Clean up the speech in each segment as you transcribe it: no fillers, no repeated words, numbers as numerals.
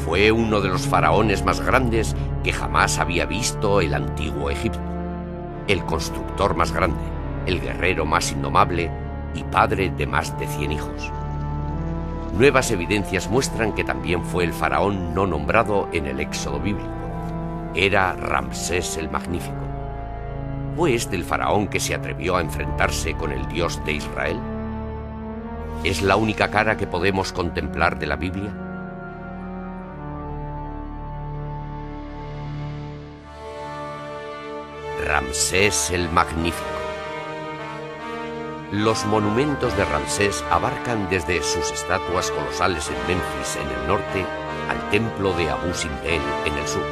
Fue uno de los faraones más grandes que jamás había visto el antiguo Egipto. El constructor más grande, el guerrero más indomable y padre de más de 100 hijos. Nuevas evidencias muestran que también fue el faraón no nombrado en el Éxodo bíblico. Era Ramsés el Magnífico. ¿Fue este el faraón que se atrevió a enfrentarse con el Dios de Israel? ¿Es la única cara que podemos contemplar de la Biblia? Ramsés el Magnífico. Los monumentos de Ramsés abarcan desde sus estatuas colosales en Memphis, en el norte, al templo de Abu Simbel, en el sur.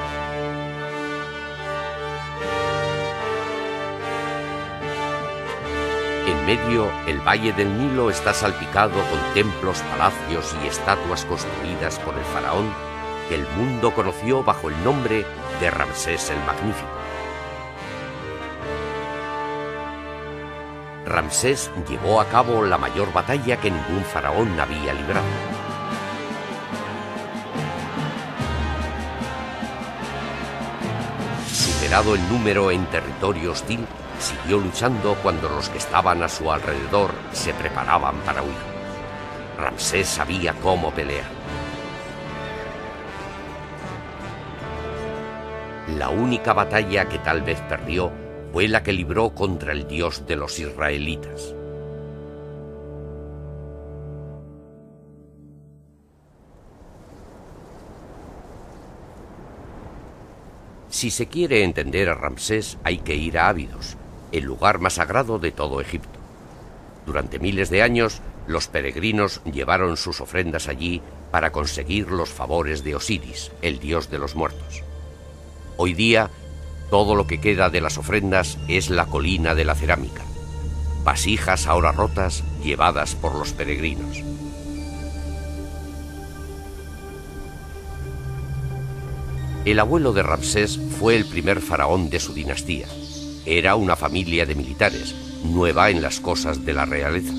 En medio, el valle del Nilo está salpicado con templos, palacios y estatuas construidas por el faraón que el mundo conoció bajo el nombre de Ramsés el Magnífico. Ramsés llevó a cabo la mayor batalla que ningún faraón había librado. Superado el número en territorio hostil, siguió luchando cuando los que estaban a su alrededor se preparaban para huir. Ramsés sabía cómo pelear. La única batalla que tal vez perdió fue la que libró contra el Dios de los israelitas. Si se quiere entender a Ramsés, hay que ir a Abidos, el lugar más sagrado de todo Egipto. Durante miles de años, los peregrinos llevaron sus ofrendas allí para conseguir los favores de Osiris, el dios de los muertos. Hoy día, todo lo que queda de las ofrendas es la colina de la cerámica, vasijas ahora rotas llevadas por los peregrinos. El abuelo de Ramsés fue el primer faraón de su dinastía. Era una familia de militares, nueva en las cosas de la realeza.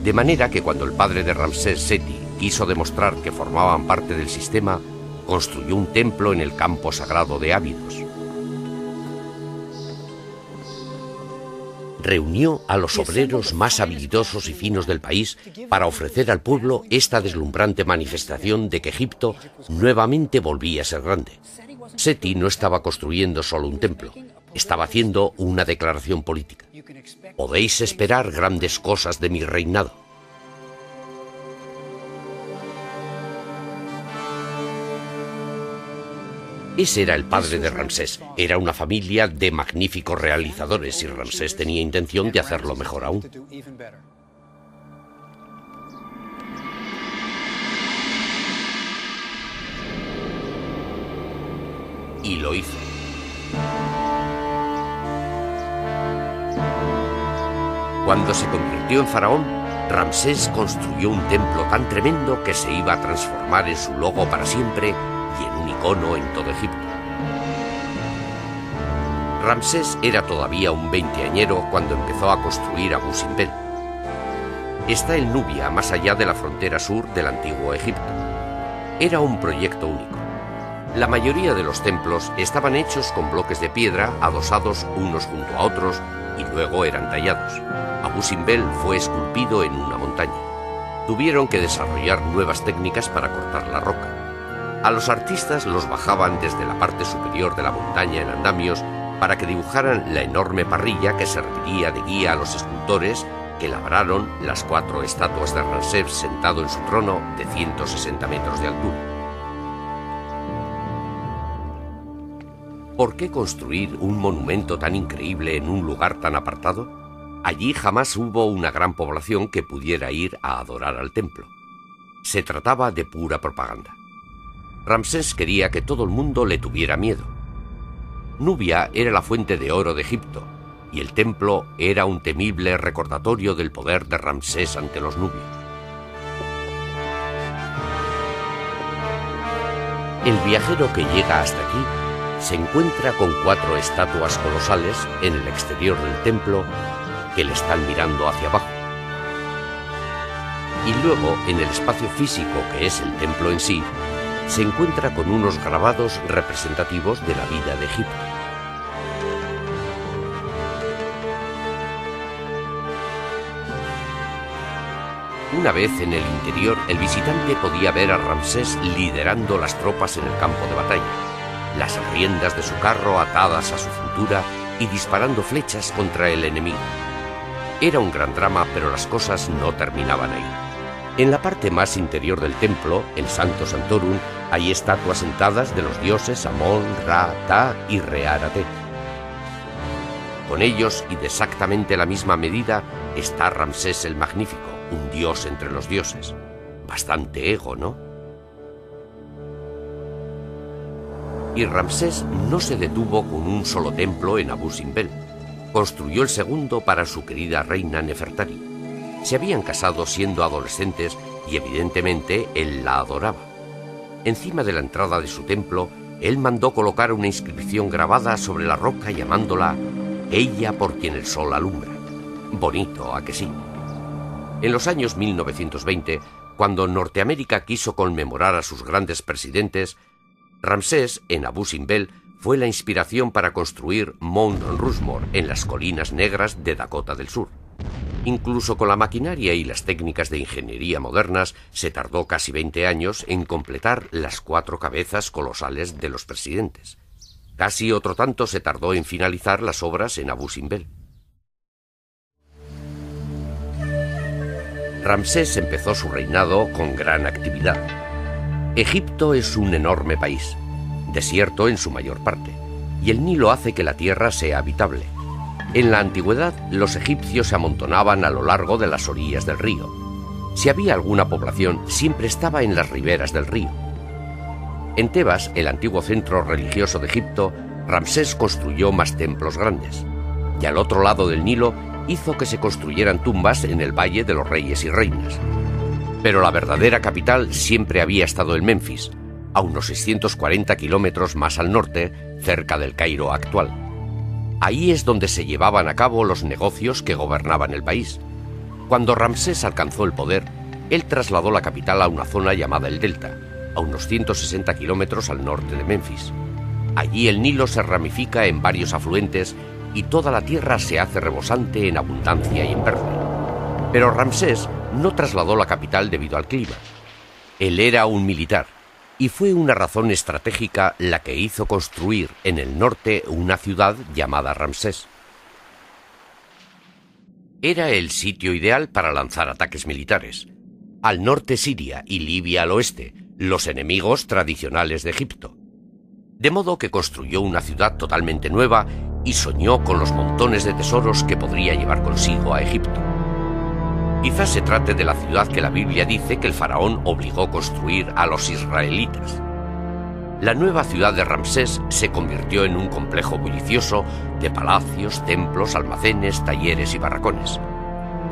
De manera que cuando el padre de Ramsés, Seti, quiso demostrar que formaban parte del sistema, construyó un templo en el campo sagrado de Abidos. Reunió a los obreros más habilidosos y finos del país para ofrecer al pueblo esta deslumbrante manifestación de que Egipto nuevamente volvía a ser grande. Seti no estaba construyendo solo un templo, estaba haciendo una declaración política. Podéis esperar grandes cosas de mi reinado. Ese era el padre de Ramsés. Era una familia de magníficos realizadores y Ramsés tenía intención de hacerlo mejor aún. Y lo hizo. Cuando se convirtió en faraón, Ramsés construyó un templo tan tremendo que se iba a transformar en su logo para siempre y en un icono en todo Egipto. Ramsés era todavía un veinteañero cuando empezó a construir Abu Simbel. Está en Nubia, más allá de la frontera sur del antiguo Egipto. Era un proyecto único. La mayoría de los templos estaban hechos con bloques de piedra adosados unos junto a otros y luego eran tallados. Abu Simbel fue esculpido en una montaña. Tuvieron que desarrollar nuevas técnicas para cortar la roca. A los artistas los bajaban desde la parte superior de la montaña en andamios para que dibujaran la enorme parrilla que serviría de guía a los escultores que labraron las 4 estatuas de Ramsés sentado en su trono de 160 metros de altura. ¿Por qué construir un monumento tan increíble en un lugar tan apartado? Allí jamás hubo una gran población que pudiera ir a adorar al templo. Se trataba de pura propaganda. Ramsés quería que todo el mundo le tuviera miedo. Nubia era la fuente de oro de Egipto, y el templo era un temible recordatorio del poder de Ramsés ante los nubios. El viajero que llega hasta aquí se encuentra con 4 estatuas colosales en el exterior del templo que le están mirando hacia abajo. Y luego, en el espacio físico que es el templo en sí, se encuentra con unos grabados representativos de la vida de Egipto. Una vez en el interior, el visitante podía ver a Ramsés liderando las tropas en el campo de batalla, las riendas de su carro atadas a su cintura y disparando flechas contra el enemigo. Era un gran drama, pero las cosas no terminaban ahí. En la parte más interior del templo, el Sancto Sanctorum, hay estatuas sentadas de los dioses Amón, Ra, Ta y Re-Araté. Con ellos, y de exactamente la misma medida, está Ramsés el Magnífico, un dios entre los dioses. Bastante ego, ¿no? Y Ramsés no se detuvo con un solo templo en Abu Simbel. Construyó el segundo para su querida reina Nefertari. Se habían casado siendo adolescentes y evidentemente él la adoraba. Encima de la entrada de su templo, él mandó colocar una inscripción grabada sobre la roca llamándola «Ella por quien el sol alumbra». Bonito, ¿a que sí? En los años 1920, cuando Norteamérica quiso conmemorar a sus grandes presidentes, Ramsés, en Abu Simbel, fue la inspiración para construir Mount Rushmore en las colinas negras de Dakota del Sur. Incluso con la maquinaria y las técnicas de ingeniería modernas, se tardó casi 20 años en completar las 4 cabezas colosales de los presidentes. Casi otro tanto se tardó en finalizar las obras en Abu Simbel. Ramsés empezó su reinado con gran actividad. Egipto es un enorme país, desierto en su mayor parte, y el Nilo hace que la tierra sea habitable. En la antigüedad, los egipcios se amontonaban a lo largo de las orillas del río. Si había alguna población, siempre estaba en las riberas del río. En Tebas, el antiguo centro religioso de Egipto, Ramsés construyó más templos grandes. Y al otro lado del Nilo, hizo que se construyeran tumbas en el Valle de los Reyes y Reinas. Pero la verdadera capital siempre había estado en Menfis, a unos 640 kilómetros más al norte, cerca del Cairo actual. Ahí es donde se llevaban a cabo los negocios que gobernaban el país. Cuando Ramsés alcanzó el poder, él trasladó la capital a una zona llamada el Delta, a unos 160 kilómetros al norte de Menfis. Allí el Nilo se ramifica en varios afluentes y toda la tierra se hace rebosante en abundancia y en verde. Pero Ramsés no trasladó la capital debido al clima. Él era un militar, y fue una razón estratégica la que hizo construir en el norte una ciudad llamada Ramsés. Era el sitio ideal para lanzar ataques militares. Al norte Siria y Libia al oeste, los enemigos tradicionales de Egipto. De modo que construyó una ciudad totalmente nueva y soñó con los montones de tesoros que podría llevar consigo a Egipto. Quizás se trate de la ciudad que la Biblia dice que el faraón obligó a construir a los israelitas. La nueva ciudad de Ramsés se convirtió en un complejo bullicioso de palacios, templos, almacenes, talleres y barracones.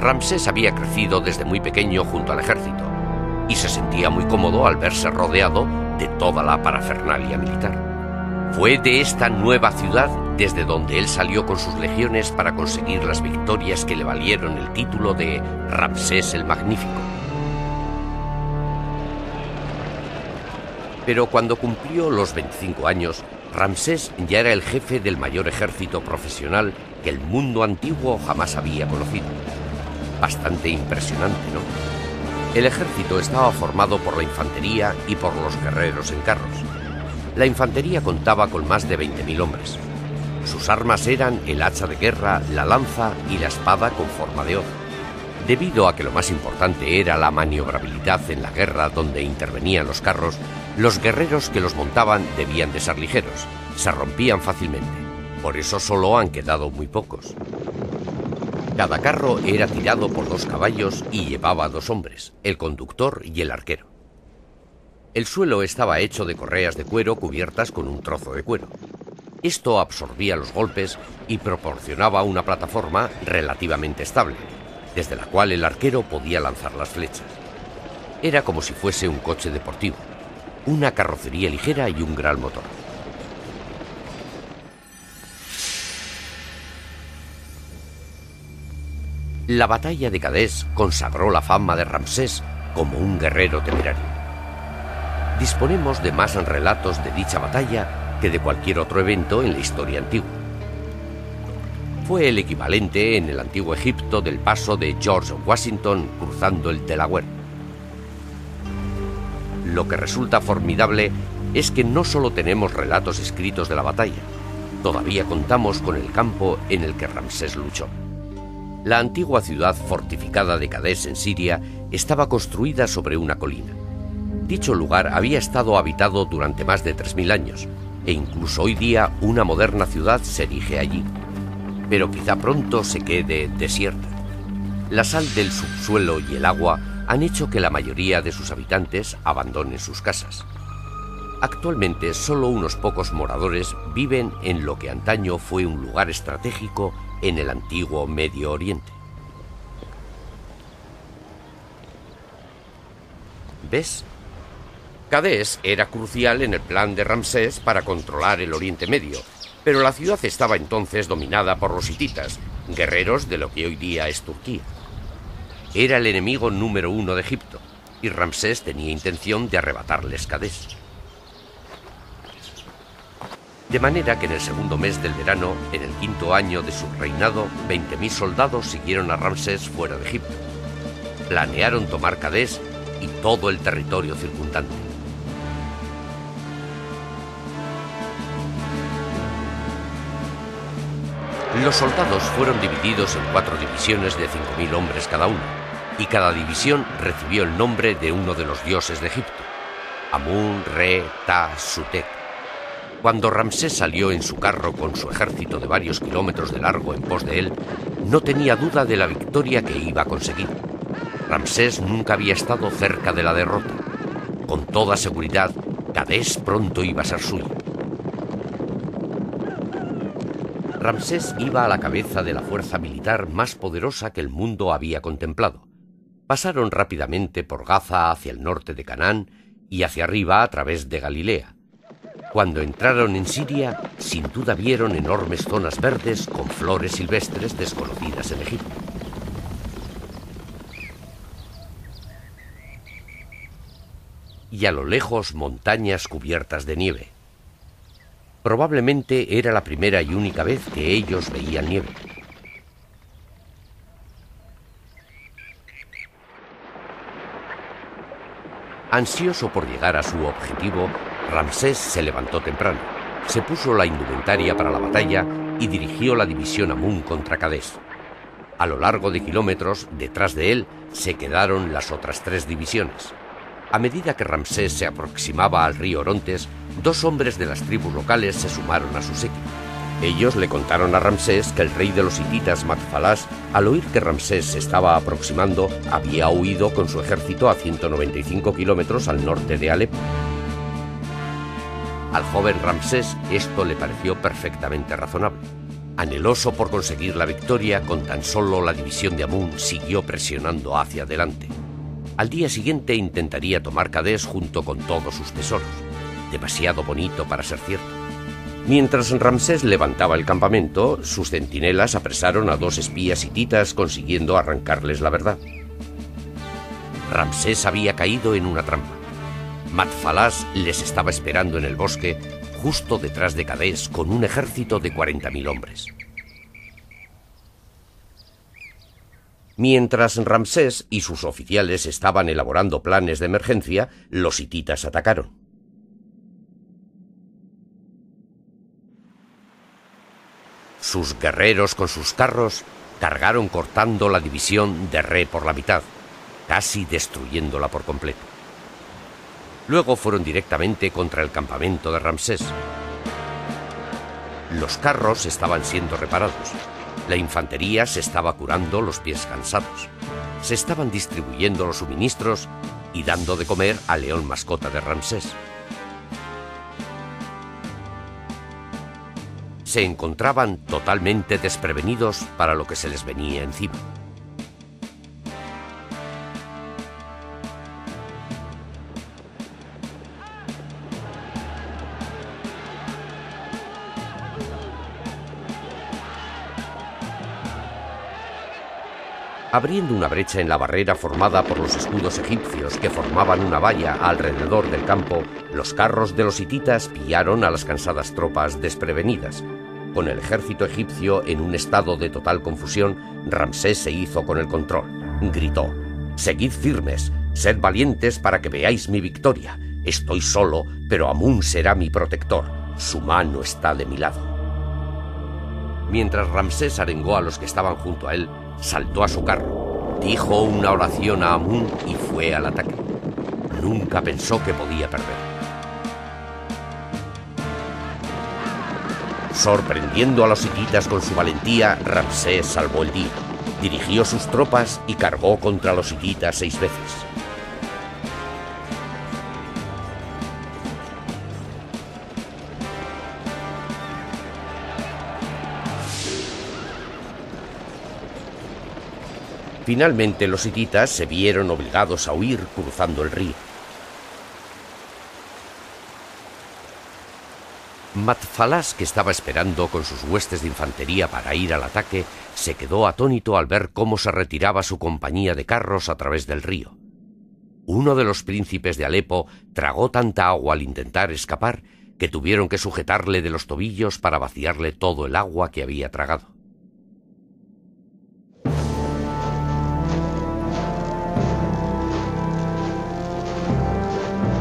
Ramsés había crecido desde muy pequeño junto al ejército y se sentía muy cómodo al verse rodeado de toda la parafernalia militar. Fue de esta nueva ciudad desde donde él salió con sus legiones para conseguir las victorias que le valieron el título de Ramsés el Magnífico. Pero cuando cumplió los 25 años, Ramsés ya era el jefe del mayor ejército profesional que el mundo antiguo jamás había conocido. Bastante impresionante, ¿no? El ejército estaba formado por la infantería y por los guerreros en carros. La infantería contaba con más de 20.000 hombres. Sus armas eran el hacha de guerra, la lanza y la espada con forma de hoz. Debido a que lo más importante era la maniobrabilidad en la guerra donde intervenían los carros, los guerreros que los montaban debían de ser ligeros, se rompían fácilmente. Por eso solo han quedado muy pocos. Cada carro era tirado por 2 caballos y llevaba 2 hombres, el conductor y el arquero. El suelo estaba hecho de correas de cuero cubiertas con un trozo de cuero. Esto absorbía los golpes y proporcionaba una plataforma relativamente estable, desde la cual el arquero podía lanzar las flechas. Era como si fuese un coche deportivo, una carrocería ligera y un gran motor. La batalla de Cadés consagró la fama de Ramsés como un guerrero temerario. disponemos de más relatos de dicha batalla que de cualquier otro evento en la historia antigua. Fue el equivalente en el antiguo Egipto del paso de George Washington cruzando el Delaware. Lo que resulta formidable es que no solo tenemos relatos escritos de la batalla, todavía contamos con el campo en el que Ramsés luchó. La antigua ciudad fortificada de Cadés en Siria estaba construida sobre una colina. Dicho lugar había estado habitado durante más de 3000 años, e incluso hoy día una moderna ciudad se erige allí. Pero quizá pronto se quede desierta. La sal del subsuelo y el agua han hecho que la mayoría de sus habitantes abandonen sus casas. Actualmente solo unos pocos moradores viven en lo que antaño fue un lugar estratégico en el antiguo Medio Oriente. ¿Ves? Cadés era crucial en el plan de Ramsés para controlar el Oriente Medio, pero la ciudad estaba entonces dominada por los hititas, guerreros de lo que hoy día es Turquía. Era el enemigo número 1 de Egipto, y Ramsés tenía intención de arrebatarles Cadés. De manera que en el segundo mes del verano, en el 5º año de su reinado, 20.000 soldados siguieron a Ramsés fuera de Egipto. Planearon tomar Cadés y todo el territorio circundante. Los soldados fueron divididos en 4 divisiones de 5.000 hombres cada una, y cada división recibió el nombre de uno de los dioses de Egipto: Amún, Re, Ta, Sutek. Cuando Ramsés salió en su carro con su ejército de varios kilómetros de largo en pos de él, no tenía duda de la victoria que iba a conseguir. Ramsés nunca había estado cerca de la derrota. Con toda seguridad, Cadés pronto iba a ser suyo. Ramsés iba a la cabeza de la fuerza militar más poderosa que el mundo había contemplado. Pasaron rápidamente por Gaza hacia el norte de Canaán y hacia arriba a través de Galilea. Cuando entraron en Siria, sin duda vieron enormes zonas verdes con flores silvestres desconocidas en Egipto. Y a lo lejos montañas cubiertas de nieve. Probablemente era la primera y única vez que ellos veían nieve. Ansioso por llegar a su objetivo, Ramsés se levantó temprano, se puso la indumentaria para la batalla y dirigió la división Amún contra Cadés. A lo largo de kilómetros, detrás de él, se quedaron las otras 3 divisiones. A medida que Ramsés se aproximaba al río Orontes, 2 hombres de las tribus locales se sumaron a su séquito. Ellos le contaron a Ramsés que el rey de los hititas, Matfalás, al oír que Ramsés se estaba aproximando, había huido con su ejército a 195 kilómetros al norte de Alepo. Al joven Ramsés esto le pareció perfectamente razonable. Anheloso por conseguir la victoria, con tan solo la división de Amún siguió presionando hacia adelante. Al día siguiente intentaría tomar Cadés junto con todos sus tesoros. Demasiado bonito para ser cierto. Mientras Ramsés levantaba el campamento, sus centinelas apresaron a 2 espías hititas, consiguiendo arrancarles la verdad. Ramsés había caído en una trampa. Matfalás les estaba esperando en el bosque, justo detrás de Cadés, con un ejército de 40.000 hombres. Mientras Ramsés y sus oficiales estaban elaborando planes de emergencia, los hititas atacaron. Sus guerreros con sus carros cargaron cortando la división de Re por la mitad, casi destruyéndola por completo. Luego fueron directamente contra el campamento de Ramsés. Los carros estaban siendo reparados. La infantería se estaba curando los pies cansados. Se estaban distribuyendo los suministros y dando de comer al león mascota de Ramsés. Se encontraban totalmente desprevenidos para lo que se les venía encima. Abriendo una brecha en la barrera formada por los escudos egipcios que formaban una valla alrededor del campo, los carros de los hititas pillaron a las cansadas tropas desprevenidas. Con el ejército egipcio en un estado de total confusión, Ramsés se hizo con el control. Gritó: «Seguid firmes, sed valientes para que veáis mi victoria. Estoy solo, pero Amún será mi protector. Su mano está de mi lado». Mientras Ramsés arengó a los que estaban junto a él, saltó a su carro, dijo una oración a Amún y fue al ataque. Nunca pensó que podía perder. Sorprendiendo a los hititas con su valentía, Ramsés salvó el día. Dirigió sus tropas y cargó contra los hititas 6 veces. Finalmente los hititas se vieron obligados a huir cruzando el río. Matfalas, que estaba esperando con sus huestes de infantería para ir al ataque, se quedó atónito al ver cómo se retiraba su compañía de carros a través del río. Uno de los príncipes de Alepo tragó tanta agua al intentar escapar que tuvieron que sujetarle de los tobillos para vaciarle todo el agua que había tragado.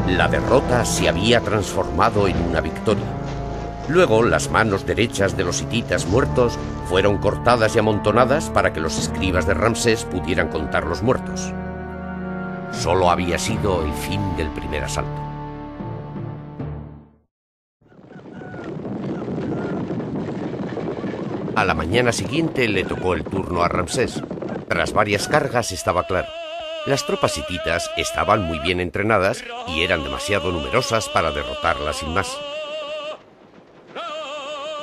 La derrota se había transformado en una victoria. Luego, las manos derechas de los hititas muertos fueron cortadas y amontonadas para que los escribas de Ramsés pudieran contar los muertos. Solo había sido el fin del primer asalto. A la mañana siguiente le tocó el turno a Ramsés. Tras varias cargas estaba claro: las tropas hititas estaban muy bien entrenadas y eran demasiado numerosas para derrotarlas sin más.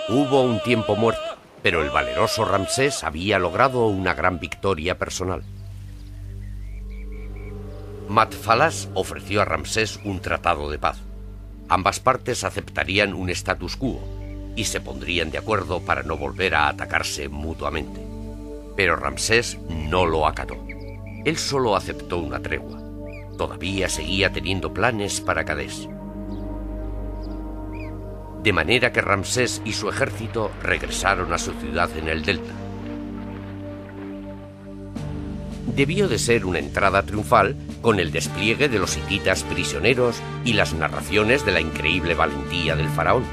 Hubo un tiempo muerto, pero el valeroso Ramsés había logrado una gran victoria personal. Matfalas ofreció a Ramsés un tratado de paz. Ambas partes aceptarían un status quo y se pondrían de acuerdo para no volver a atacarse mutuamente. Pero Ramsés no lo acató. Él solo aceptó una tregua. Todavía seguía teniendo planes para Cadés. De manera que Ramsés y su ejército regresaron a su ciudad en el delta. Debió de ser una entrada triunfal con el despliegue de los hititas prisioneros y las narraciones de la increíble valentía del faraón.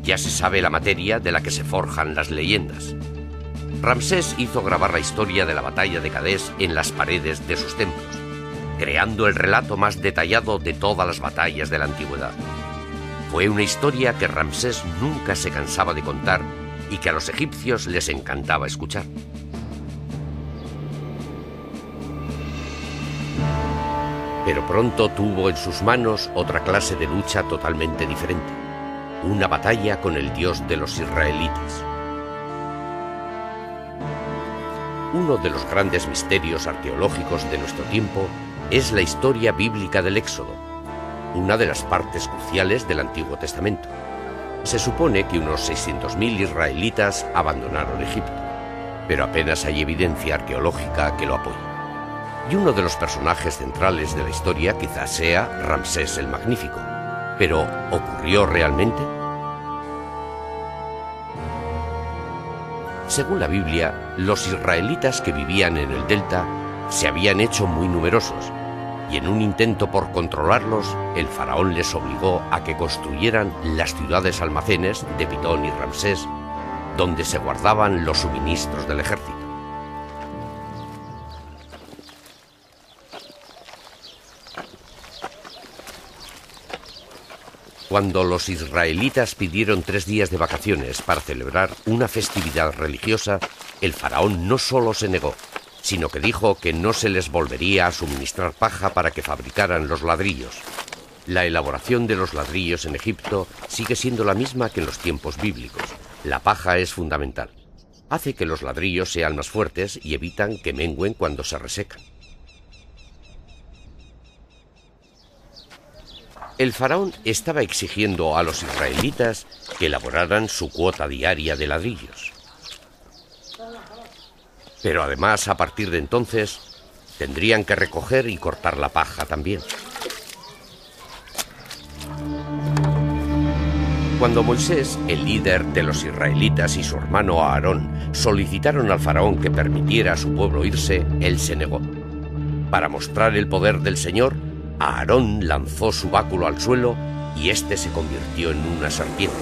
Ya se sabe la materia de la que se forjan las leyendas. Ramsés hizo grabar la historia de la batalla de Cadés en las paredes de sus templos, creando el relato más detallado de todas las batallas de la antigüedad. Fue una historia que Ramsés nunca se cansaba de contar y que a los egipcios les encantaba escuchar. Pero pronto tuvo en sus manos otra clase de lucha totalmente diferente: una batalla con el Dios de los israelitas. Uno de los grandes misterios arqueológicos de nuestro tiempo es la historia bíblica del Éxodo, una de las partes cruciales del Antiguo Testamento. Se supone que unos 600.000 israelitas abandonaron Egipto, pero apenas hay evidencia arqueológica que lo apoye. Y uno de los personajes centrales de la historia quizás sea Ramsés el Magnífico. ¿Pero ocurrió realmente? Según la Biblia, los israelitas que vivían en el delta se habían hecho muy numerosos, y en un intento por controlarlos, el faraón les obligó a que construyeran las ciudades almacenes de Pitón y Ramsés, donde se guardaban los suministros del ejército. Cuando los israelitas pidieron 3 días de vacaciones para celebrar una festividad religiosa, el faraón no solo se negó, sino que dijo que no se les volvería a suministrar paja para que fabricaran los ladrillos. La elaboración de los ladrillos en Egipto sigue siendo la misma que en los tiempos bíblicos. La paja es fundamental. Hace que los ladrillos sean más fuertes y evitan que mengüen cuando se resecan. El faraón estaba exigiendo a los israelitas que elaboraran su cuota diaria de ladrillos. Pero además, a partir de entonces, tendrían que recoger y cortar la paja también. Cuando Moisés, el líder de los israelitas, y su hermano Aarón solicitaron al faraón que permitiera a su pueblo irse, él se negó. Para mostrar el poder del Señor, Aarón lanzó su báculo al suelo y éste se convirtió en una serpiente.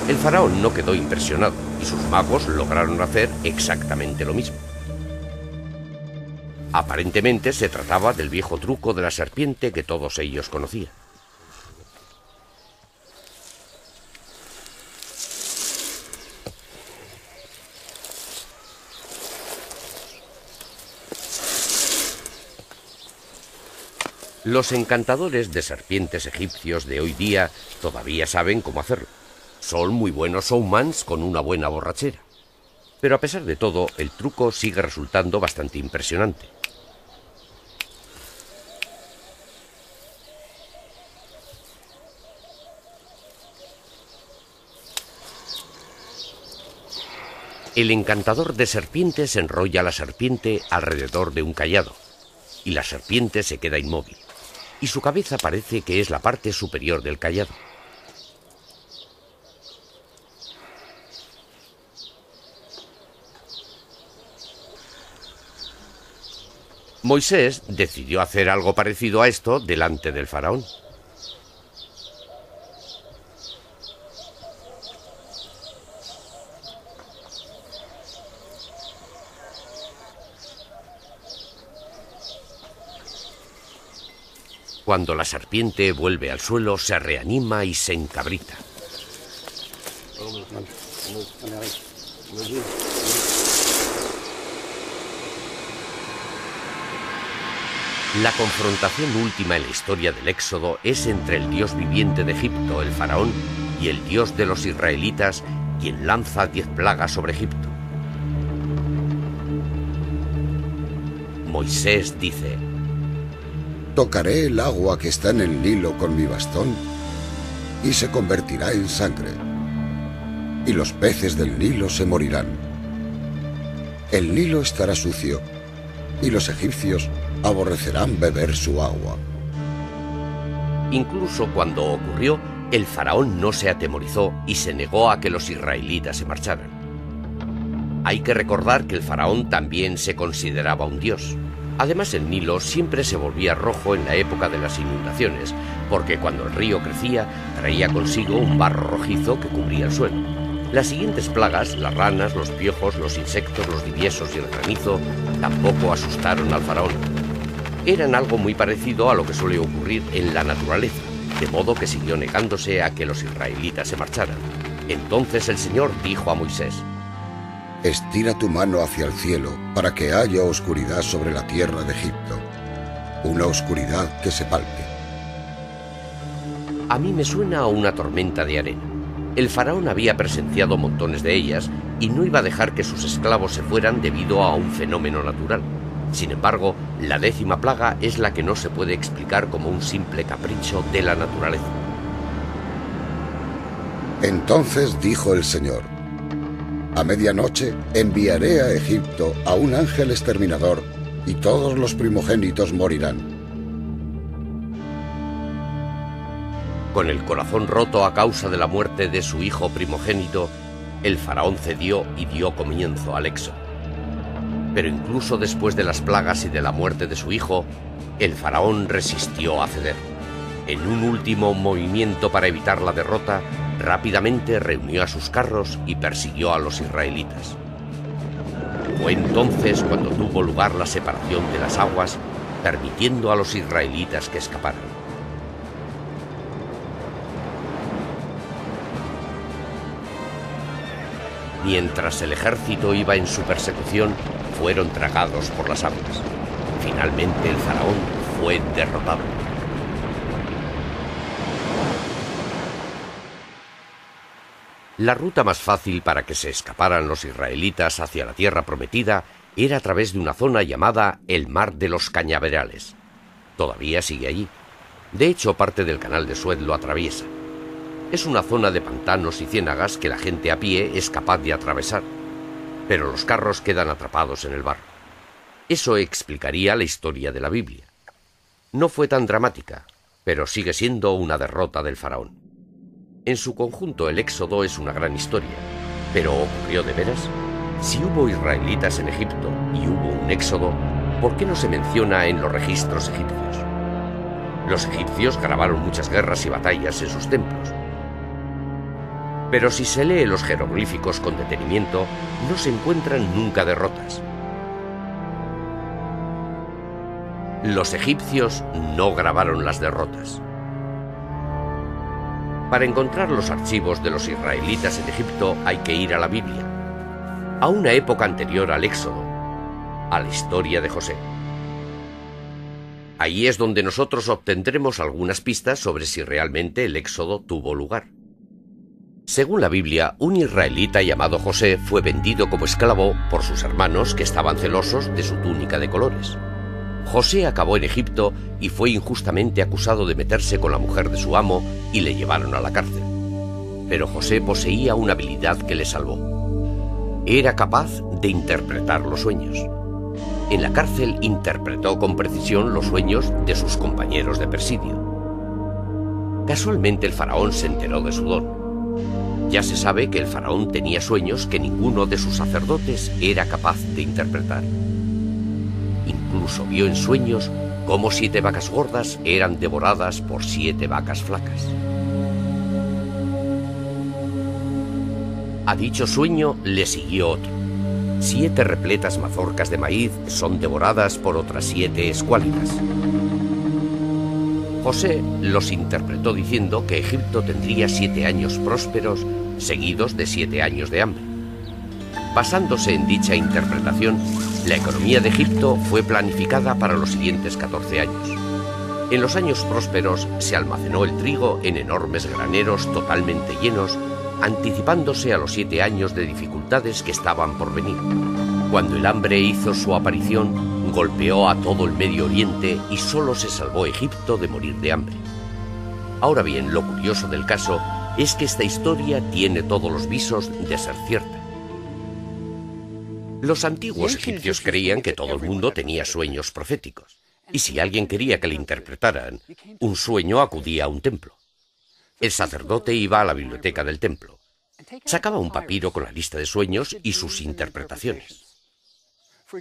El faraón no quedó impresionado y sus magos lograron hacer exactamente lo mismo. Aparentemente se trataba del viejo truco de la serpiente que todos ellos conocían. Los encantadores de serpientes egipcios de hoy día todavía saben cómo hacerlo. Son muy buenos showmans con una buena borrachera. Pero a pesar de todo, el truco sigue resultando bastante impresionante. El encantador de serpientes enrolla a la serpiente alrededor de un cayado, y la serpiente se queda inmóvil, y su cabeza parece que es la parte superior del cayado. Moisés decidió hacer algo parecido a esto delante del faraón. Cuando la serpiente vuelve al suelo, se reanima y se encabrita. La confrontación última en la historia del Éxodo es entre el Dios viviente de Egipto, el faraón, y el Dios de los israelitas, quien lanza 10 plagas sobre Egipto. Moisés dice: tocaré el agua que está en el Nilo con mi bastón y se convertirá en sangre, y los peces del Nilo se morirán. El Nilo estará sucio y los egipcios aborrecerán beber su agua. Incluso cuando ocurrió, el faraón no se atemorizó y se negó a que los israelitas se marcharan. Hay que recordar que el faraón también se consideraba un dios. Además, el Nilo siempre se volvía rojo en la época de las inundaciones, porque cuando el río crecía, traía consigo un barro rojizo que cubría el suelo. Las siguientes plagas, las ranas, los piojos, los insectos, los diviesos y el granizo, tampoco asustaron al faraón. Eran algo muy parecido a lo que suele ocurrir en la naturaleza, de modo que siguió negándose a que los israelitas se marcharan. Entonces el Señor dijo a Moisés: estira tu mano hacia el cielo para que haya oscuridad sobre la tierra de Egipto, una oscuridad que se palpe. A mí me suena a una tormenta de arena. El faraón había presenciado montones de ellas y no iba a dejar que sus esclavos se fueran debido a un fenómeno natural. Sin embargo, la 10ª plaga es la que no se puede explicar como un simple capricho de la naturaleza. Entonces dijo el Señor: a medianoche enviaré a Egipto a un ángel exterminador y todos los primogénitos morirán. Con el corazón roto a causa de la muerte de su hijo primogénito, el faraón cedió y dio comienzo al éxodo. Pero incluso después de las plagas y de la muerte de su hijo, el faraón resistió a ceder. En un último movimiento para evitar la derrota, rápidamente reunió a sus carros y persiguió a los israelitas. Fue entonces cuando tuvo lugar la separación de las aguas, permitiendo a los israelitas que escaparan. Mientras el ejército iba en su persecución, fueron tragados por las aguas. Finalmente el faraón fue derrotado. La ruta más fácil para que se escaparan los israelitas hacia la tierra prometida era a través de una zona llamada el Mar de los Cañaverales. Todavía sigue allí. De hecho, parte del canal de Suez lo atraviesa. Es una zona de pantanos y ciénagas que la gente a pie es capaz de atravesar. pero los carros quedan atrapados en el barro. Eso explicaría la historia de la Biblia. No fue tan dramática, pero sigue siendo una derrota del faraón. En su conjunto, el Éxodo es una gran historia, pero ¿ocurrió de veras? Si hubo israelitas en Egipto y hubo un Éxodo, ¿por qué no se menciona en los registros egipcios? Los egipcios grabaron muchas guerras y batallas en sus templos. Pero si se lee los jeroglíficos con detenimiento, no se encuentran nunca derrotas. Los egipcios no grabaron las derrotas. Para encontrar los archivos de los israelitas en Egipto hay que ir a la Biblia, a una época anterior al Éxodo, a la historia de José. Ahí es donde nosotros obtendremos algunas pistas sobre si realmente el Éxodo tuvo lugar. Según la Biblia, un israelita llamado José fue vendido como esclavo por sus hermanos que estaban celosos de su túnica de colores. José acabó en Egipto y fue injustamente acusado de meterse con la mujer de su amo y le llevaron a la cárcel. Pero José poseía una habilidad que le salvó. Era capaz de interpretar los sueños. En la cárcel interpretó con precisión los sueños de sus compañeros de presidio. Casualmente el faraón se enteró de su don. Ya se sabe que el faraón tenía sueños que ninguno de sus sacerdotes era capaz de interpretar. Incluso vio en sueños cómo 7 vacas gordas eran devoradas por 7 vacas flacas. A dicho sueño le siguió otro. 7 repletas mazorcas de maíz son devoradas por otras 7 escuálidas. José los interpretó diciendo que Egipto tendría 7 años prósperos seguidos de 7 años de hambre. Basándose en dicha interpretación, la economía de Egipto fue planificada para los siguientes 14 años. En los años prósperos se almacenó el trigo en enormes graneros totalmente llenos, anticipándose a los 7 años de dificultades que estaban por venir. Cuando el hambre hizo su aparición, golpeó a todo el Medio Oriente y solo se salvó Egipto de morir de hambre. Ahora bien, lo curioso del caso es que esta historia tiene todos los visos de ser cierta. Los antiguos egipcios creían que todo el mundo tenía sueños proféticos, y si alguien quería que le interpretaran un sueño, acudía a un templo. El sacerdote iba a la biblioteca del templo, sacaba un papiro con la lista de sueños y sus interpretaciones.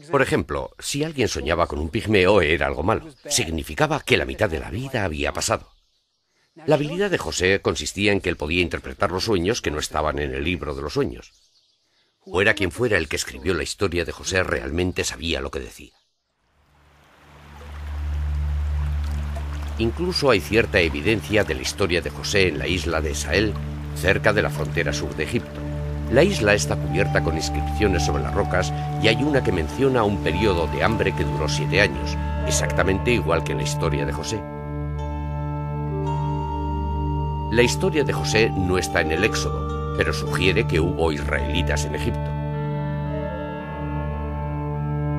Por ejemplo, si alguien soñaba con un pigmeo era algo malo, significaba que la mitad de la vida había pasado. La habilidad de José consistía en que él podía interpretar los sueños que no estaban en el libro de los sueños. Fuera quien fuera el que escribió la historia de José, realmente sabía lo que decía. Incluso hay cierta evidencia de la historia de José en la isla de Sahel, cerca de la frontera sur de Egipto. La isla está cubierta con inscripciones sobre las rocas y hay una que menciona un periodo de hambre que duró 7 años, exactamente igual que en la historia de José. La historia de José no está en el Éxodo, pero sugiere que hubo israelitas en Egipto.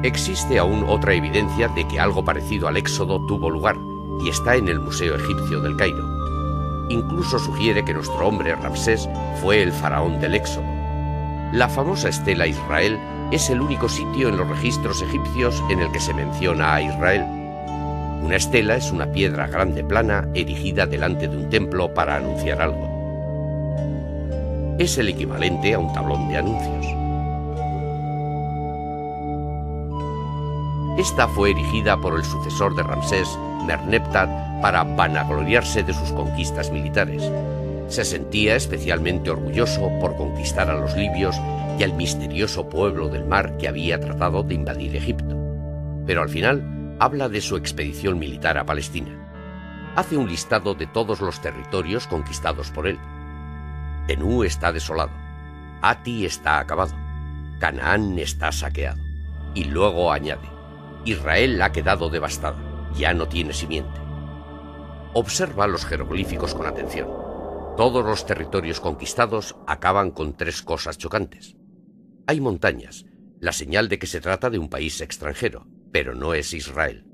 Existe aún otra evidencia de que algo parecido al Éxodo tuvo lugar, y está en el Museo Egipcio del Cairo. Incluso sugiere que nuestro hombre Ramsés fue el faraón del Éxodo. La famosa estela Israel es el único sitio en los registros egipcios en el que se menciona a Israel. Una estela es una piedra grande plana erigida delante de un templo para anunciar algo. Es el equivalente a un tablón de anuncios. Esta fue erigida por el sucesor de Ramsés, Merneptah, para vanagloriarse de sus conquistas militares. Se sentía especialmente orgulloso por conquistar a los libios y al misterioso pueblo del mar que había tratado de invadir Egipto. Pero al final habla de su expedición militar a Palestina. Hace un listado de todos los territorios conquistados por él. Tenú está desolado, Ati está acabado, Canaán está saqueado. Y luego añade, Israel ha quedado devastada, ya no tiene simiente. Observa los jeroglíficos con atención. Todos los territorios conquistados acaban con 3 cosas chocantes. Hay montañas, la señal de que se trata de un país extranjero, pero no es Israel.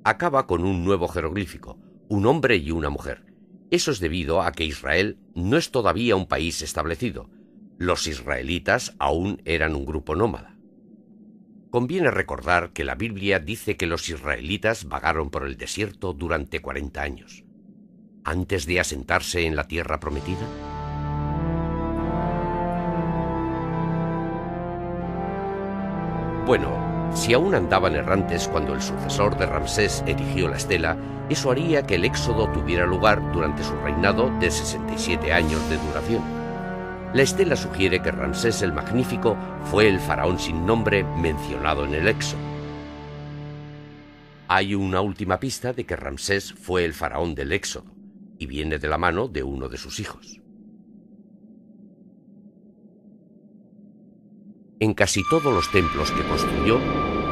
Acaba con un nuevo jeroglífico, un hombre y una mujer. Eso es debido a que Israel no es todavía un país establecido, Los israelitas aún eran un grupo nómada. Conviene recordar que la Biblia dice que los israelitas vagaron por el desierto durante 40 años, antes de asentarse en la tierra prometida. Bueno, si aún andaban errantes cuando el sucesor de Ramsés erigió la estela, eso haría que el éxodo tuviera lugar durante su reinado de 67 años de duración. La estela sugiere que Ramsés el Magnífico fue el faraón sin nombre mencionado en el Éxodo. Hay una última pista de que Ramsés fue el faraón del Éxodo, y viene de la mano de uno de sus hijos. En casi todos los templos que construyó,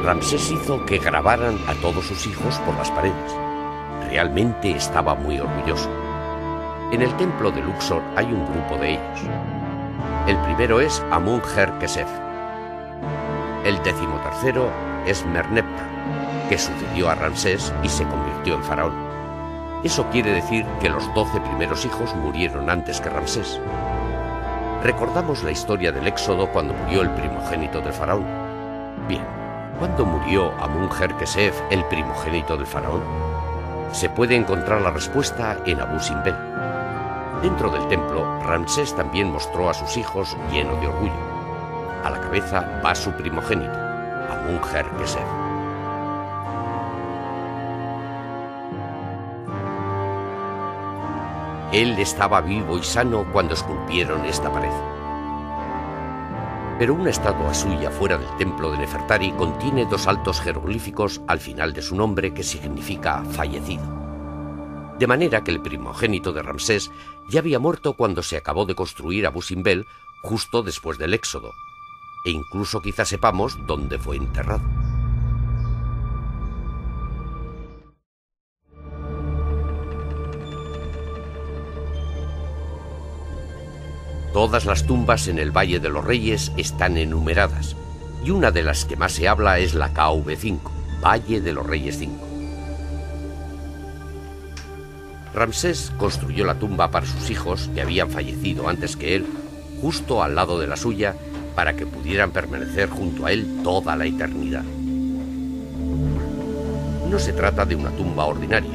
Ramsés hizo que grabaran a todos sus hijos por las paredes. Realmente estaba muy orgulloso. En el templo de Luxor hay un grupo de ellos. El primero es Amun-Her-Kesef. El 13º es Merneptah, que sucedió a Ramsés y se convirtió en faraón. Eso quiere decir que los 12 primeros hijos murieron antes que Ramsés. Recordamos la historia del Éxodo cuando murió el primogénito del faraón. Bien, ¿cuándo murió Amun-Her-Kesef, el primogénito del faraón? Se puede encontrar la respuesta en Abu Simbel. Dentro del templo, Ramsés también mostró a sus hijos lleno de orgullo. A la cabeza va su primogénito, Amun-Her-Kesef. Él estaba vivo y sano cuando esculpieron esta pared. Pero una estatua suya fuera del templo de Nefertari contiene dos altos jeroglíficos al final de su nombre que significa fallecido. De manera que el primogénito de Ramsés ya había muerto cuando se acabó de construir Abu Simbel, justo después del Éxodo, e incluso quizá sepamos dónde fue enterrado. Todas las tumbas en el Valle de los Reyes están enumeradas, y una de las que más se habla es la KV5, Valle de los Reyes 5. Ramsés construyó la tumba para sus hijos, que habían fallecido antes que él, justo al lado de la suya, para que pudieran permanecer junto a él toda la eternidad. No se trata de una tumba ordinaria.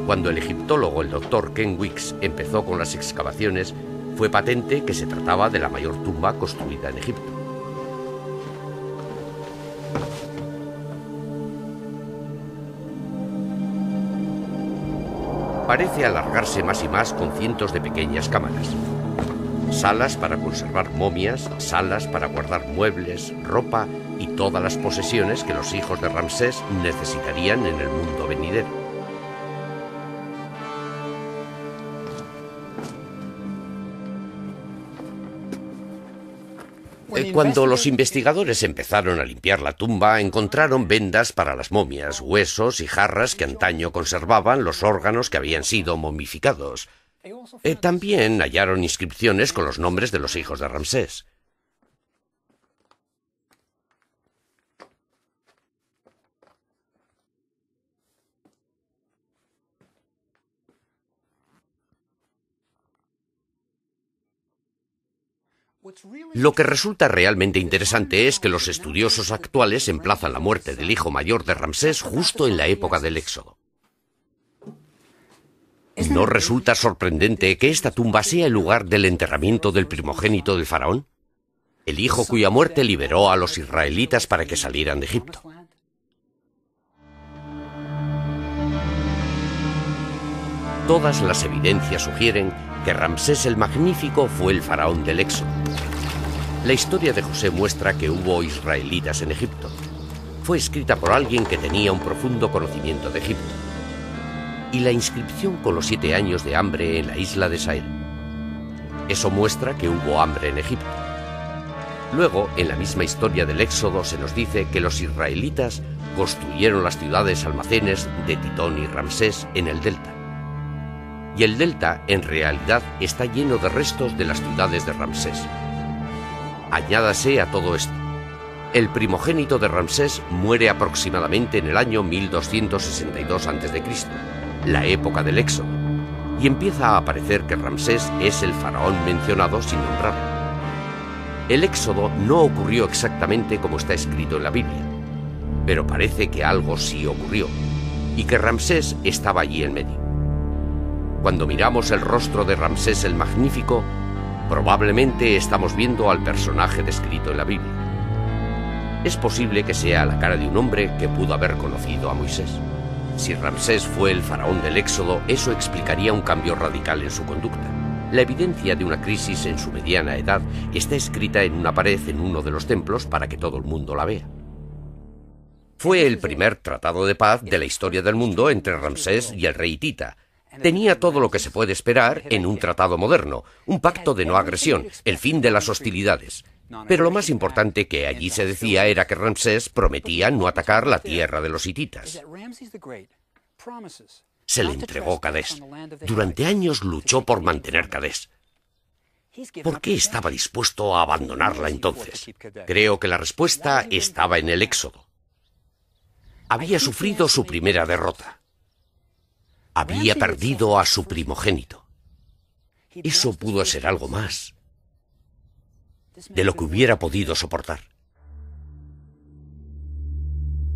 Cuando el egiptólogo, el Dr. Ken Weeks, empezó con las excavaciones, fue patente que se trataba de la mayor tumba construida en Egipto. Parece alargarse más y más con cientos de pequeñas cámaras. Salas para conservar momias, salas para guardar muebles, ropa y todas las posesiones que los hijos de Ramsés necesitarían en el mundo venidero. Cuando los investigadores empezaron a limpiar la tumba, encontraron vendas para las momias, huesos y jarras que antaño conservaban los órganos que habían sido momificados. También hallaron inscripciones con los nombres de los hijos de Ramsés. Lo que resulta realmente interesante es que los estudiosos actuales emplazan la muerte del hijo mayor de Ramsés justo en la época del Éxodo. ¿No resulta sorprendente que esta tumba sea el lugar del enterramiento del primogénito del faraón? El hijo cuya muerte liberó a los israelitas para que salieran de Egipto. Todas las evidencias sugieren que Ramsés el Magnífico fue el faraón del Éxodo. La historia de José muestra que hubo israelitas en Egipto. Fue escrita por alguien que tenía un profundo conocimiento de Egipto. Y la inscripción con los 7 años de hambre en la isla de Sahel. Eso muestra que hubo hambre en Egipto. Luego, en la misma historia del Éxodo se nos dice que los israelitas construyeron las ciudades almacenes de Titón y Ramsés en el delta. Y el delta, en realidad, está lleno de restos de las ciudades de Ramsés. Añádase a todo esto: el primogénito de Ramsés muere aproximadamente en el año 1262 a.C., la época del Éxodo, y empieza a aparecer que Ramsés es el faraón mencionado sin nombrarlo. El éxodo no ocurrió exactamente como está escrito en la Biblia, pero parece que algo sí ocurrió, y que Ramsés estaba allí en medio. Cuando miramos el rostro de Ramsés el Magnífico, probablemente estamos viendo al personaje descrito en la Biblia. Es posible que sea la cara de un hombre que pudo haber conocido a Moisés. Si Ramsés fue el faraón del Éxodo, eso explicaría un cambio radical en su conducta. La evidencia de una crisis en su mediana edad está escrita en una pared en uno de los templos para que todo el mundo la vea. Fue el primer tratado de paz de la historia del mundo entre Ramsés y el rey hitita. Tenía todo lo que se puede esperar en un tratado moderno, un pacto de no agresión, el fin de las hostilidades. Pero lo más importante que allí se decía era que Ramsés prometía no atacar la tierra de los hititas. Se le entregó Kadés. Durante años luchó por mantener Kadés. ¿Por qué estaba dispuesto a abandonarla entonces? Creo que la respuesta estaba en el Éxodo. Había sufrido su primera derrota. Había perdido a su primogénito. Eso pudo ser algo más de lo que hubiera podido soportar.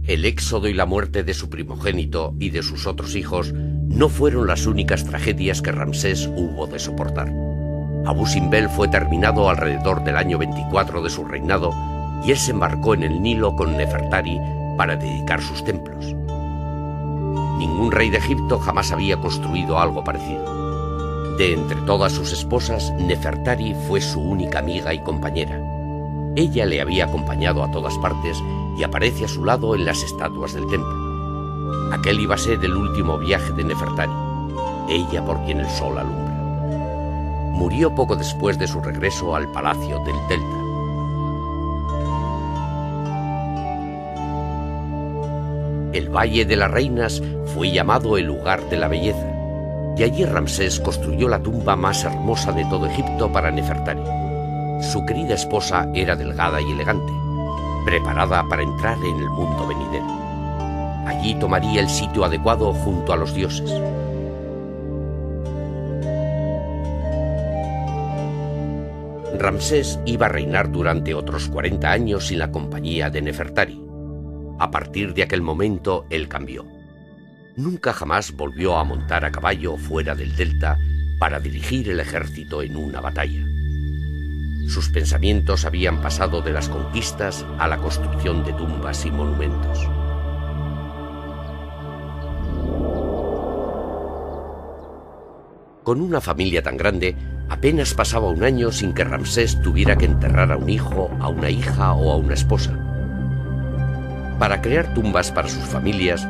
El éxodo y la muerte de su primogénito y de sus otros hijos no fueron las únicas tragedias que Ramsés hubo de soportar. Abu Simbel fue terminado alrededor del año 24 de su reinado y él se embarcó en el Nilo con Nefertari para dedicar sus templos. Ningún rey de Egipto jamás había construido algo parecido. De entre todas sus esposas, Nefertari fue su única amiga y compañera. Ella le había acompañado a todas partes y aparece a su lado en las estatuas del templo. Aquel iba a ser el último viaje de Nefertari, ella por quien el sol alumbra. Murió poco después de su regreso al palacio del Delta. El Valle de las Reinas fue llamado el lugar de la belleza, y allí Ramsés construyó la tumba más hermosa de todo Egipto para Nefertari. Su querida esposa era delgada y elegante, preparada para entrar en el mundo venidero. Allí tomaría el sitio adecuado junto a los dioses. Ramsés iba a reinar durante otros 40 años sin la compañía de Nefertari. A partir de aquel momento, él cambió. Nunca jamás volvió a montar a caballo fuera del delta para dirigir el ejército en una batalla. Sus pensamientos habían pasado de las conquistas a la construcción de tumbas y monumentos. Con una familia tan grande, apenas pasaba un año sin que Ramsés tuviera que enterrar a un hijo, a una hija o a una esposa. Para crear tumbas para sus familias,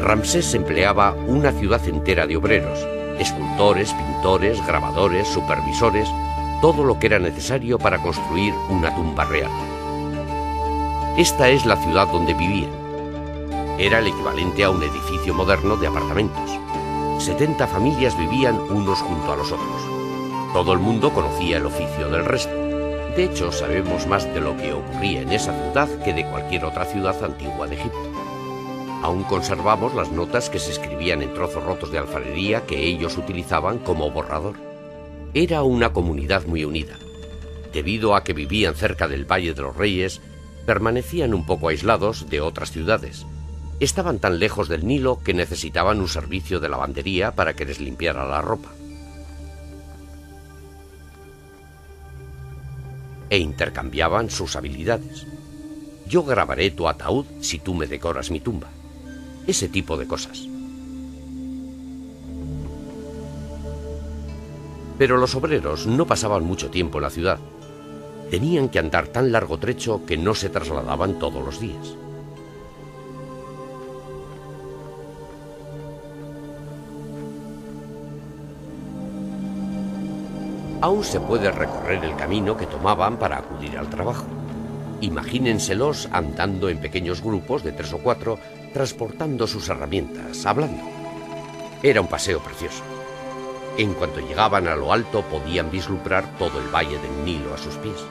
Ramsés empleaba una ciudad entera de obreros, escultores, pintores, grabadores, supervisores, todo lo que era necesario para construir una tumba real. Esta es la ciudad donde vivían. Era el equivalente a un edificio moderno de apartamentos. 70 familias vivían unos junto a los otros. Todo el mundo conocía el oficio del resto. De hecho, sabemos más de lo que ocurría en esa ciudad que de cualquier otra ciudad antigua de Egipto. Aún conservamos las notas que se escribían en trozos rotos de alfarería que ellos utilizaban como borrador. Era una comunidad muy unida. Debido a que vivían cerca del Valle de los Reyes, permanecían un poco aislados de otras ciudades. Estaban tan lejos del Nilo que necesitaban un servicio de lavandería para que les limpiara la ropa. E intercambiaban sus habilidades. Yo grabaré tu ataúd si tú me decoras mi tumba. Ese tipo de cosas. Pero los obreros no pasaban mucho tiempo en la ciudad. Tenían que andar tan largo trecho que no se trasladaban todos los días. Aún se puede recorrer el camino que tomaban para acudir al trabajo. Imagínenselos andando en pequeños grupos de 3 o 4, transportando sus herramientas, hablando. Era un paseo precioso. En cuanto llegaban a lo alto podían vislumbrar todo el valle del Nilo a sus pies.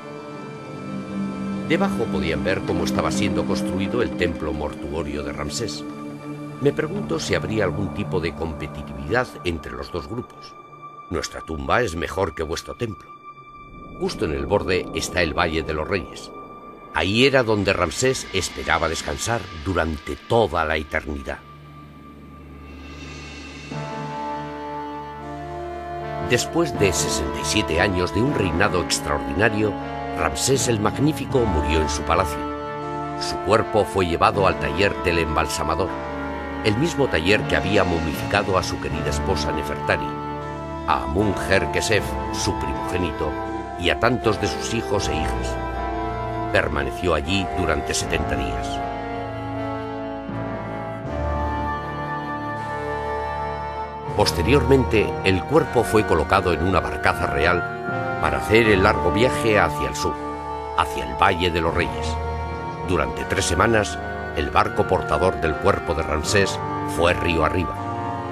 Debajo podían ver cómo estaba siendo construido el templo mortuorio de Ramsés. Me pregunto si habría algún tipo de competitividad entre los dos grupos. Nuestra tumba es mejor que vuestro templo. Justo en el borde está el Valle de los Reyes. Ahí era donde Ramsés esperaba descansar durante toda la eternidad. Después de 67 años de un reinado extraordinario, Ramsés el Magnífico murió en su palacio. Su cuerpo fue llevado al taller del embalsamador, el mismo taller que había momificado a su querida esposa Nefertari, a Amun-Her-Kesef, su primogénito, y a tantos de sus hijos e hijas. Permaneció allí durante 70 días. Posteriormente, el cuerpo fue colocado en una barcaza real para hacer el largo viaje hacia el sur, hacia el Valle de los Reyes. Durante 3 semanas, el barco portador del cuerpo de Ramsés fue río arriba.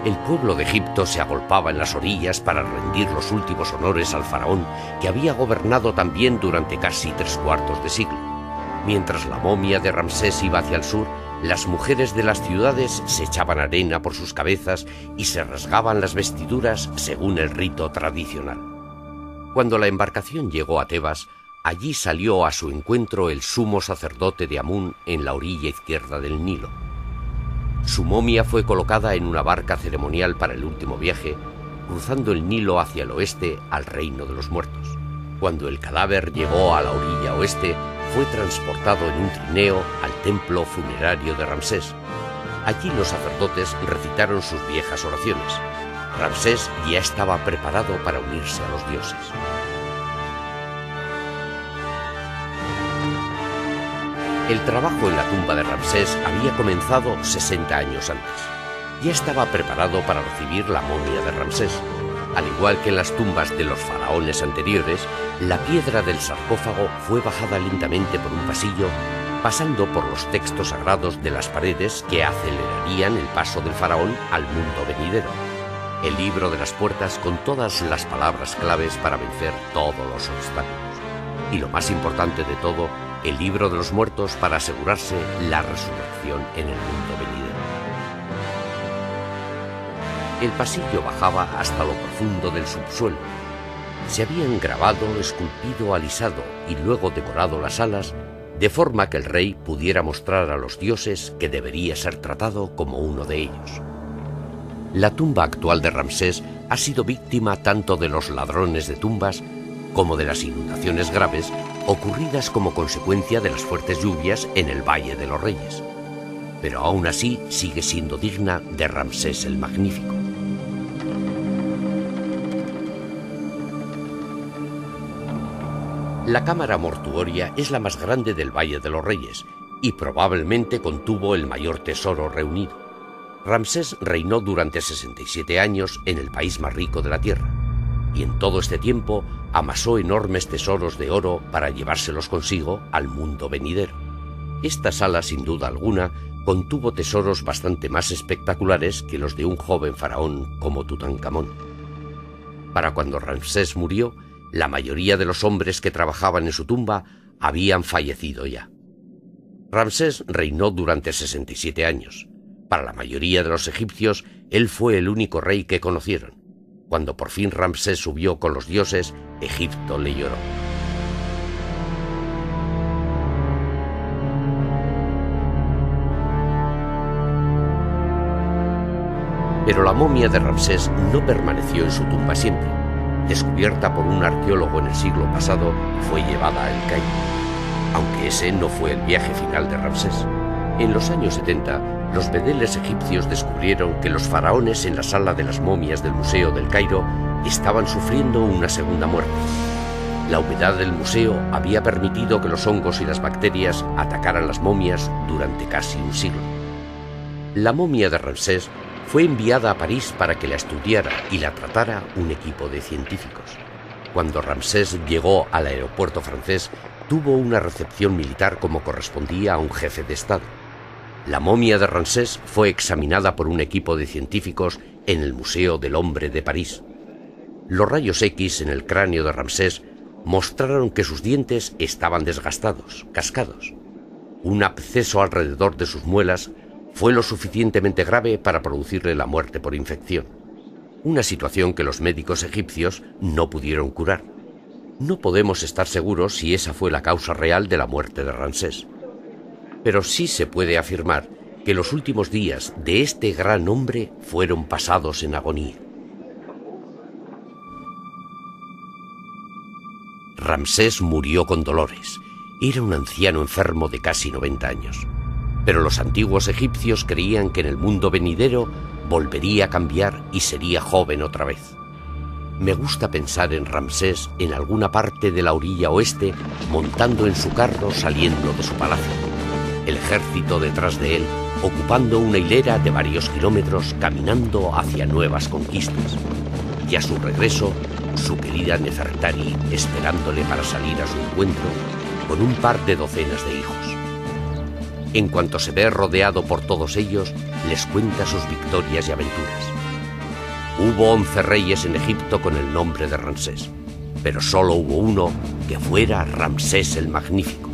El pueblo de Egipto se agolpaba en las orillas para rendir los últimos honores al faraón que había gobernado también durante casi 3/4 de siglo. Mientras la momia de Ramsés iba hacia el sur, las mujeres de las ciudades se echaban arena por sus cabezas y se rasgaban las vestiduras según el rito tradicional. Cuando la embarcación llegó a Tebas, allí salió a su encuentro el sumo sacerdote de Amún en la orilla izquierda del Nilo. Su momia fue colocada en una barca ceremonial para el último viaje, cruzando el Nilo hacia el oeste al reino de los muertos. Cuando el cadáver llegó a la orilla oeste, fue transportado en un trineo al templo funerario de Ramsés. Allí los sacerdotes recitaron sus viejas oraciones. Ramsés ya estaba preparado para unirse a los dioses. El trabajo en la tumba de Ramsés había comenzado 60 años antes. Ya estaba preparado para recibir la momia de Ramsés. Al igual que en las tumbas de los faraones anteriores, la piedra del sarcófago fue bajada lentamente por un pasillo, pasando por los textos sagrados de las paredes que acelerarían el paso del faraón al mundo venidero. El libro de las puertas con todas las palabras claves para vencer todos los obstáculos. Y lo más importante de todo, el libro de los muertos para asegurarse la resurrección en el mundo venidero. El pasillo bajaba hasta lo profundo del subsuelo. Se habían grabado, esculpido, alisado y luego decorado las alas, de forma que el rey pudiera mostrar a los dioses que debería ser tratado como uno de ellos. La tumba actual de Ramsés ha sido víctima tanto de los ladrones de tumbas como de las inundaciones graves ocurridas como consecuencia de las fuertes lluvias en el Valle de los Reyes. Pero aún así sigue siendo digna de Ramsés el Magnífico. La cámara mortuoria es la más grande del Valle de los Reyes y probablemente contuvo el mayor tesoro reunido. Ramsés reinó durante 67 años en el país más rico de la tierra, y en todo este tiempo amasó enormes tesoros de oro para llevárselos consigo al mundo venidero. Esta sala, sin duda alguna, contuvo tesoros bastante más espectaculares que los de un joven faraón como Tutankamón. Para cuando Ramsés murió, la mayoría de los hombres que trabajaban en su tumba habían fallecido ya. Ramsés reinó durante 67 años. Para la mayoría de los egipcios, él fue el único rey que conocieron. Cuando por fin Ramsés subió con los dioses, Egipto le lloró. Pero la momia de Ramsés no permaneció en su tumba siempre. Descubierta por un arqueólogo en el siglo pasado, fue llevada a El Cairo. Aunque ese no fue el viaje final de Ramsés. En los años 70, los bedeles egipcios descubrieron que los faraones en la sala de las momias del Museo del Cairo estaban sufriendo una segunda muerte. La humedad del museo había permitido que los hongos y las bacterias atacaran las momias durante casi un siglo. La momia de Ramsés fue enviada a París para que la estudiara y la tratara un equipo de científicos. Cuando Ramsés llegó al aeropuerto francés, tuvo una recepción militar como correspondía a un jefe de Estado. La momia de Ramsés fue examinada por un equipo de científicos en el Museo del Hombre de París. Los rayos X en el cráneo de Ramsés mostraron que sus dientes estaban desgastados, cascados. Un absceso alrededor de sus muelas fue lo suficientemente grave para producirle la muerte por infección, una situación que los médicos egipcios no pudieron curar. No podemos estar seguros si esa fue la causa real de la muerte de Ramsés, pero sí se puede afirmar que los últimos días de este gran hombre fueron pasados en agonía. Ramsés murió con dolores. Era un anciano enfermo de casi 90 años. Pero los antiguos egipcios creían que en el mundo venidero volvería a cambiar y sería joven otra vez. Me gusta pensar en Ramsés en alguna parte de la orilla oeste, montando en su carro saliendo de su palacio. El ejército detrás de él, ocupando una hilera de varios kilómetros, caminando hacia nuevas conquistas. Y a su regreso, su querida Nefertari esperándole para salir a su encuentro con un par de docenas de hijos. En cuanto se ve rodeado por todos ellos, les cuenta sus victorias y aventuras. Hubo 11 reyes en Egipto con el nombre de Ramsés, pero solo hubo uno que fuera Ramsés el Magnífico.